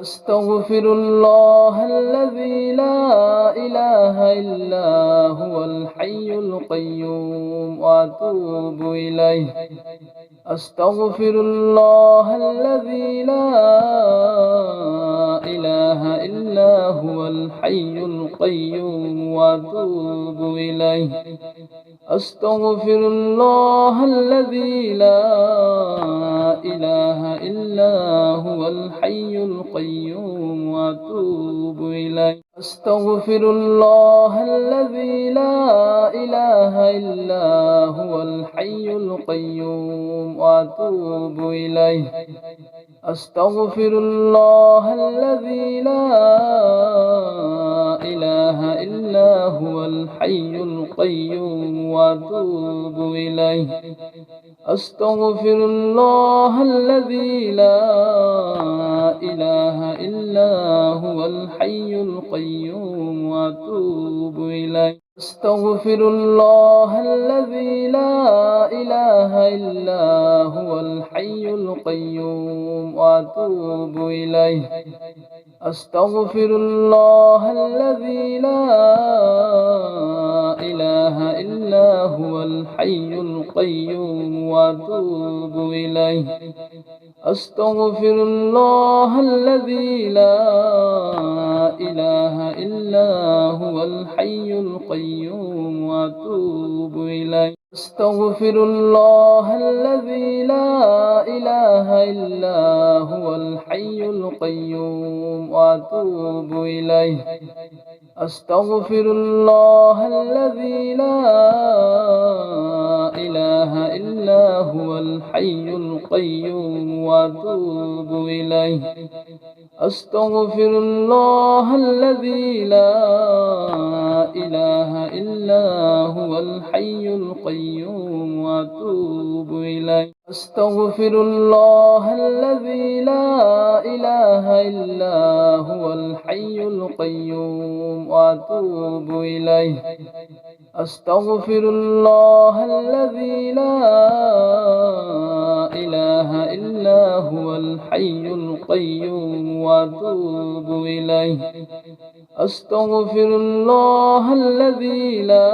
أستغفر الله الذي لا إله إلا هو الحي القيوم وأتوب إليه. أستغفر الله الذي لا إله إلا هو الحي القيوم وأتوب إليه. أستغفر الله الذي لا إله إلا هو الحي القيوم وأتوب إليه. أستغفر الله الذي لا إله إلا هو الحي القيوم وأتوب إليه. أستغفر الله الذي لا إله إلا هو الحي القيوم وأتوب إليه. أستغفر الله الذي لا إله إلا هو الحي القيوم وأتوب إليه. أستغفر الله الذي لا إله إلا هو الحي القيوم وأتوب إليه. أستغفر الله الذي لا إله إلا هو الحي القيوم وأتوب إليه. أستغفر الله الذي لا إله إلا هو الحي القيوم وأتوب إليه. أستغفر الله الذي لا إله إلا هو الحي القيوم وأتوب إليه. أستغفر الله الذي لا إله إلا هو الحي القيوم وأتوب إليه. أستغفر الله الذي لا إله إلا هو الحي القيوم وأتوب إليه. أستغفر الله الذي لا إله إلا هو الحي القيوم وأتوب إليه. أستغفر الله الذي لا إله إلا هو الحي القيوم وأتوب إليه. أستغفر الله الذي لا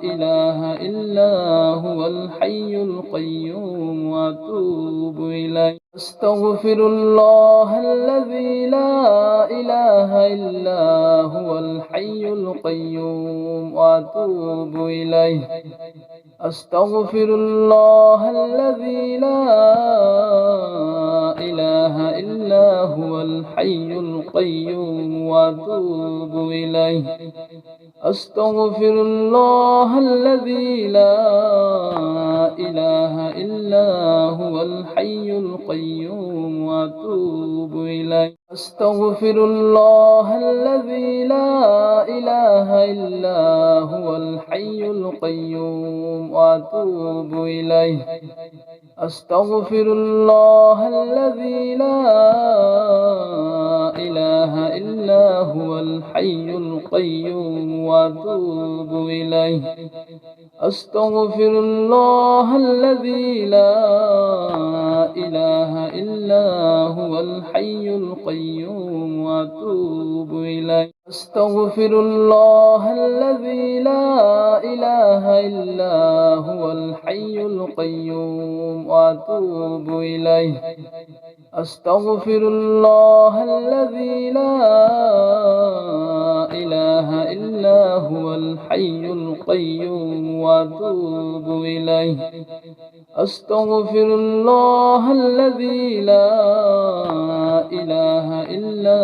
إله إلا هو الحي القيوم وأتوب إليه. أستغفر الله الذي لا إله إلا هو الحي القيوم وأتوب إليه. أستغفر الله الذي لا إله إلا هو الحي القيوم وأتوب إليه. أستغفر الله الذي لا إله إلا هو الحي القيوم وأتوب إليه. أستغفر الله الذي لا إله إلا هو الحي القيوم وأتوب إليه. أستغفر الله الذي لا إله إلا هو الحي القيوم وأتوب إليه. أستغفر الله الذي لا إله إلا هو الحي القيوم وأتوب إليه. أستغفر الله الذي لا إله إلا هو الحي القيوم وأتوب إليه. أستغفر الله الذي لا إله إلا هو الحي القيوم وأتوب إليه. أستغفر الله الذي لا إله إلا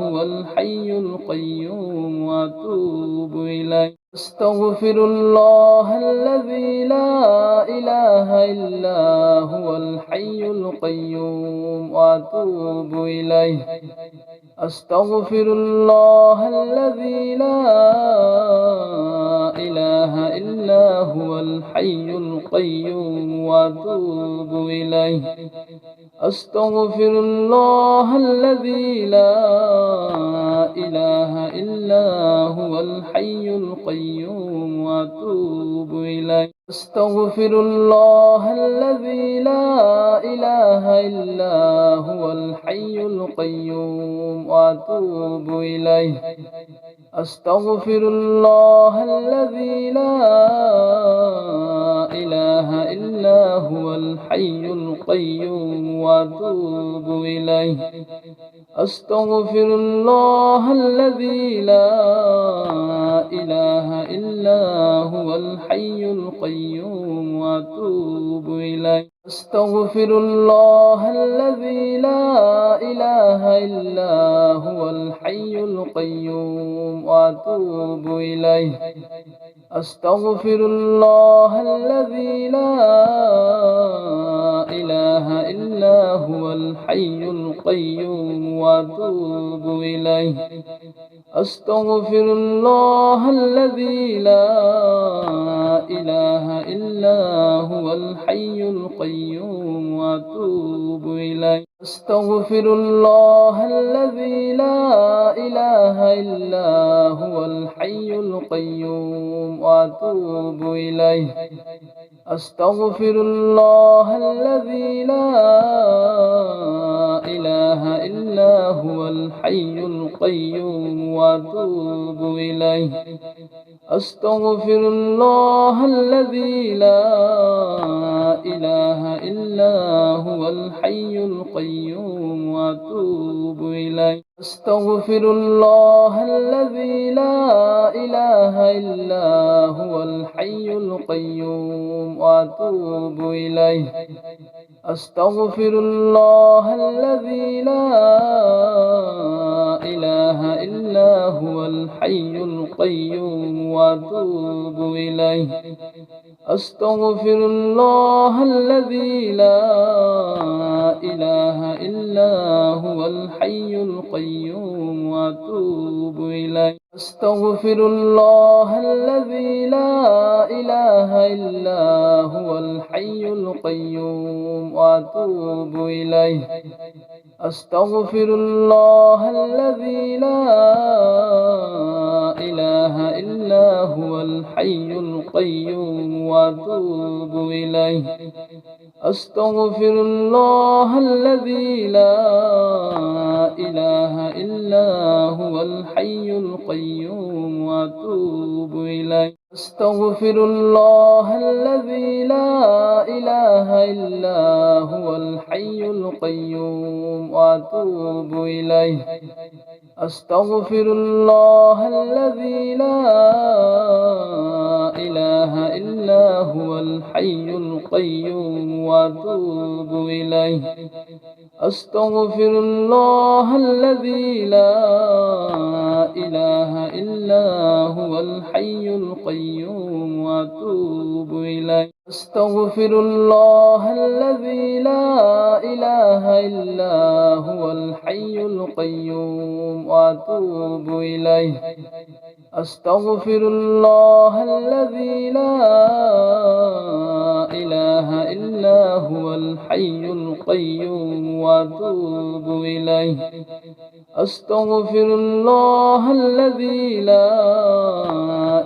هو الحي القيوم وأتوب إليه. أستغفر الله الذي لا إله إلا هو الحي القيوم وأتوب إليه. أستغفر الله الذي لا إله إلا هو الحي القيوم وأتوب إليه. أستغفر الله الذي لا إله إلا هو الحي القيوم وأتوب إليه. أستغفر الله الذي لا إله إلا هو الحي القيوم وأتوب إليه. أستغفر الله الذي لا إله إلا هو الحي القيوم وأتوب إليه. أستغفر الله الذي لا إله إلا هو الحي القيوم وأتوب إليه. أستغفر الله الذي لا إله إلا هو الحي القيوم وأتوب إليه. أستغفر الله الذي لا إله إلا هو الحي القيوم وأتوب إليه. أستغفر الله الذي لا إله إلا هو الحي القيوم وأتوب إليه. أستغفر الله الذي لا إله إلا هو الحي القيوم وأتوب إليه. أستغفر الله الذي لا إله إلا هو الحي القيوم وأتوب إليه. أستغفر الله الذي لا إله إلا هو الحي القيوم وأتوب إليه. أستغفر الله الذي لا إله إلا هو الحي القيوم وأتوب إليه. أستغفر الله الذي لا إله إلا هو الحي القيوم وأتوب إليه. أستغفر الله الذي لا إله إلا هو الحي القيوم وأتوب إليه. أستغفر الله الذي لا إله إلا هو الحي القيوم وأتوب إليه. أستغفر الله الذي لا إله إلا هو الحي القيوم وأتوب إليه. أستغفر الله الذي لا إله إلا هو الحي القيوم وأتوب إليه. أستغفر الله الذي لا إله إلا هو الحي القيوم وأتوب إليه. أستغفر الله الذي لا إله إلا هو الحي القيوم وأتوب إليه. أستغفر الله الذي لا إله إلا هو الحي القيوم وأتوب إليه. أستغفر الله الذي لا إله إلا هو الحي القيوم وأتوب إليه. أستغفر الله الذي لا إله إلا هو الحي القيوم وأتوب إليه. أستغفر الله الذي لا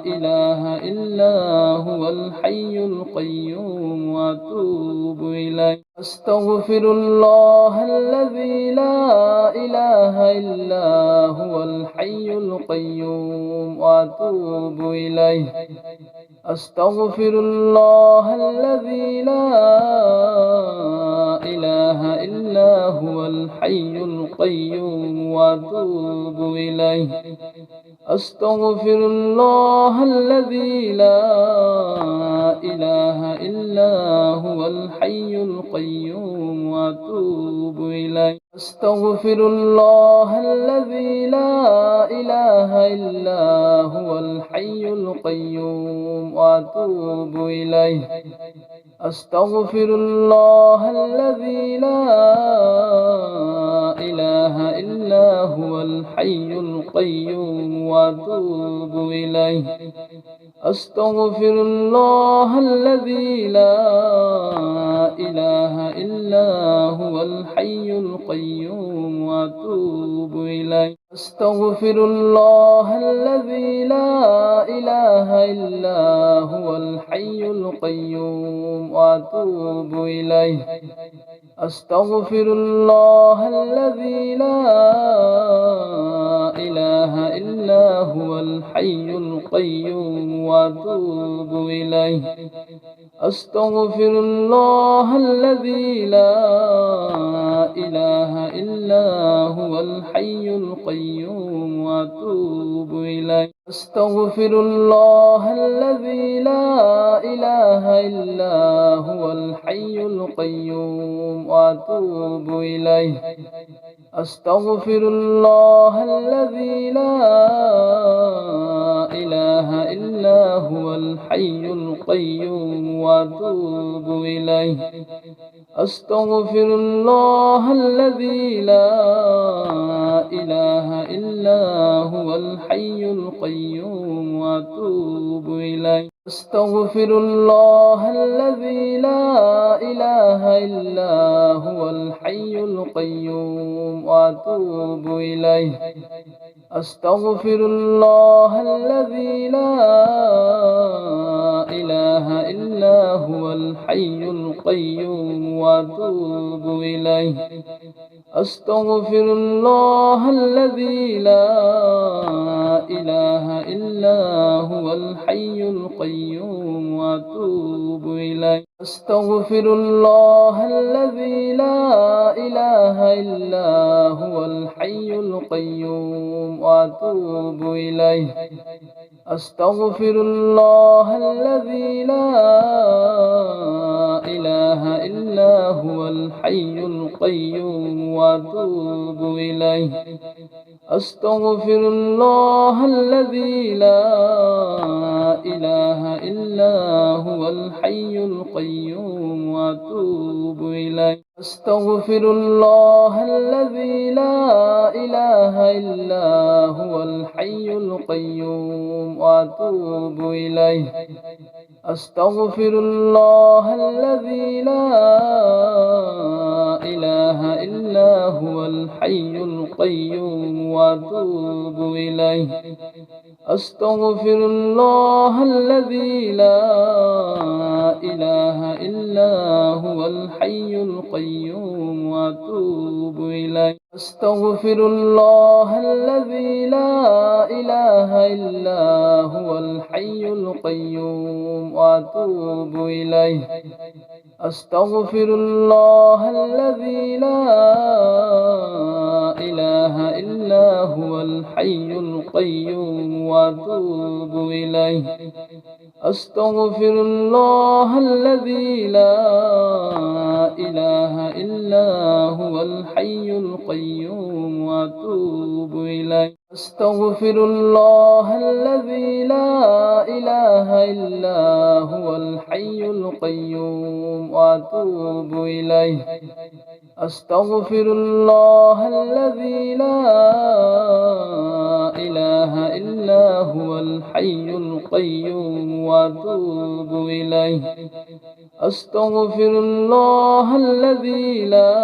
إله إلا هو الحي القيوم وأتوب إليه. أستغفر الله الذي لا إله إلا هو الحي القيوم وأتوب إليه. أستغفر الله الذي لا إله إلا هو الحي القيوم وأتوب إليه. أستغفر الله الذي لا إله إلا هو الحي القيوم وأتوب إليه. أستغفر الله الذي لا إله إلا هو الحي القيوم وأتوب إليه. أستغفر الله الذي لا إله إلا هو الحي القيوم وأتوب إليه. أستغفر الله الذي لا إله إلا هو الحي القيوم وأتوب إليه. أستغفر الله الذي لا إله إلا هو الحي القيوم وأتوب إليه أستغفر الله الذي لا إله إلا هو الحي القيوم وأتوب إليه أستغفر الله الذي لا إله إلا هو الحي القيوم وأتوب إليه أستغفر الله الذي لا إله إلا هو الحي القيوم وأتوب إليه أستغفر الله الذي لا إله إلا هو الحي القيوم وأتوب إليه أستغفر الله الذي لا إله إلا هو الحي القيوم وأتوب إليه أستغفر الله الذي لا إله إلا هو الحي القيوم وأتوب إليه أستغفر الله الذي لا إله إلا هو الحي القيوم وأتوب إليه أستغفر الله الذي لا إله إلا هو الحي القيوم وأتوب إليه أستغفر الله الذي لا إله إلا هو الحي القيوم وأتوب إليه أستغفر الله الذي لا إله إلا هو الحي القيوم وأتوب إليه أستغفر الله الذي لا إله إلا هو الحي القيوم وأتوب إليه أستغفر الله الذي لا إله إلا هو الحي القيوم وأتوب إليه أستغفر الله الذي لا إله إلا هو الحي القيوم وأتوب إليه أستغفر الله الذي لا إله إلا هو الحي القيوم وأتوب إليه أستغفر الله الذي لا إله إلا هو الحي القيوم وأتوب إليه أستغفر الله الذي لا إله إلا هو الحي القيوم وأتوب إليه أستغفر الله الذي لا إله إلا هو الحي القيوم وأتوب إليه أستغفر الله الذي لا إله إلا هو الحي القيوم وأتوب إليه أستغفر الله الذي لا إله إلا هو الحي القيوم وأتوب إليه أستغفر الله الذي لا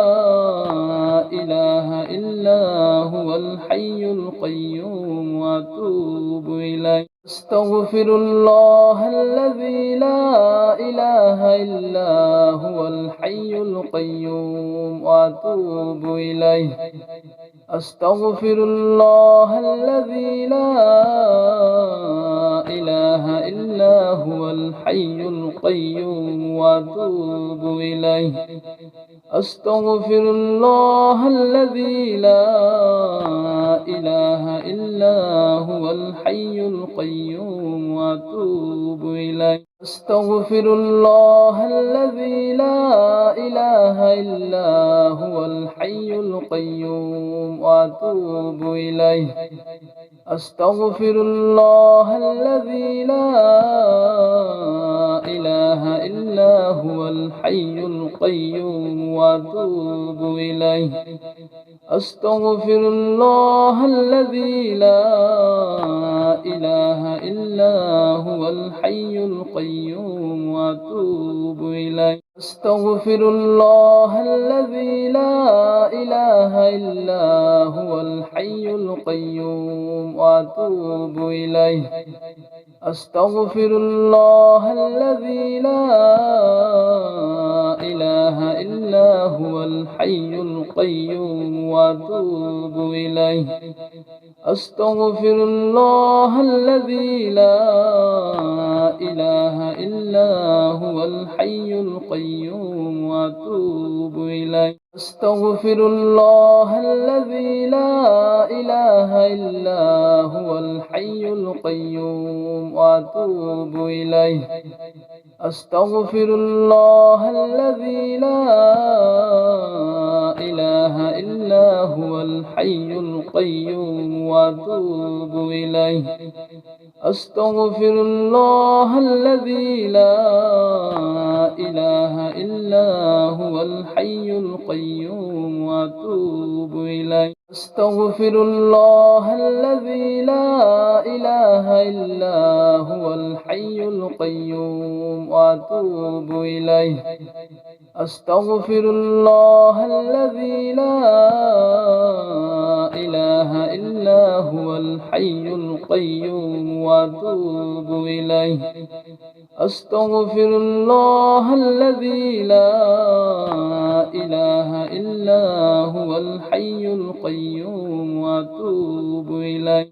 إله إلا هو الحي القيوم وأتوب إليه أستغفر الله الذي لا إله إلا هو الحي القيوم وأتوب إليه أستغفر الله الذي لا إله إلا هو الحي القيوم وأتوب إليه أستغفر الله الذي لا إله إلا هو الحي القيوم وأتوب إليه أستغفر الله الذي لا إله إلا هو الحي القيوم وأتوب إليه أستغفر الله الذي لا إله إلا هو الحي القيوم وأتوب إليه أستغفر الله الذي لا إله إلا هو الحي القيوم وأتوب إليه أستغفر الله الذي لا إله إلا هو الحي القيوم وأتوب إليه. أستغفر الله الذي لا إله إلا هو الحي القيوم وأتوب إليه. أستغفر الله الذي لا إله إلا هو الحي القيوم وأتوب إليه. أستغفر الله الذي لا إله إلا هو الحي القيوم وأتوب إليه. أستغفر الله الذي لا إله إلا هو الحي القيوم وأتوب إليه. أستغفر الله الذي لا إله إلا هو الحي القيوم وأتوب إليه. أستغفر الله الذي لا إله إلا هو الحي القيوم وأتوب إليه. أستغفر الله الذي لا إله إلا هو الحي القيوم وأتوب إليه. أستغفر الله الذي لا إله إلا هو الحي القيوم وأتوب إليه.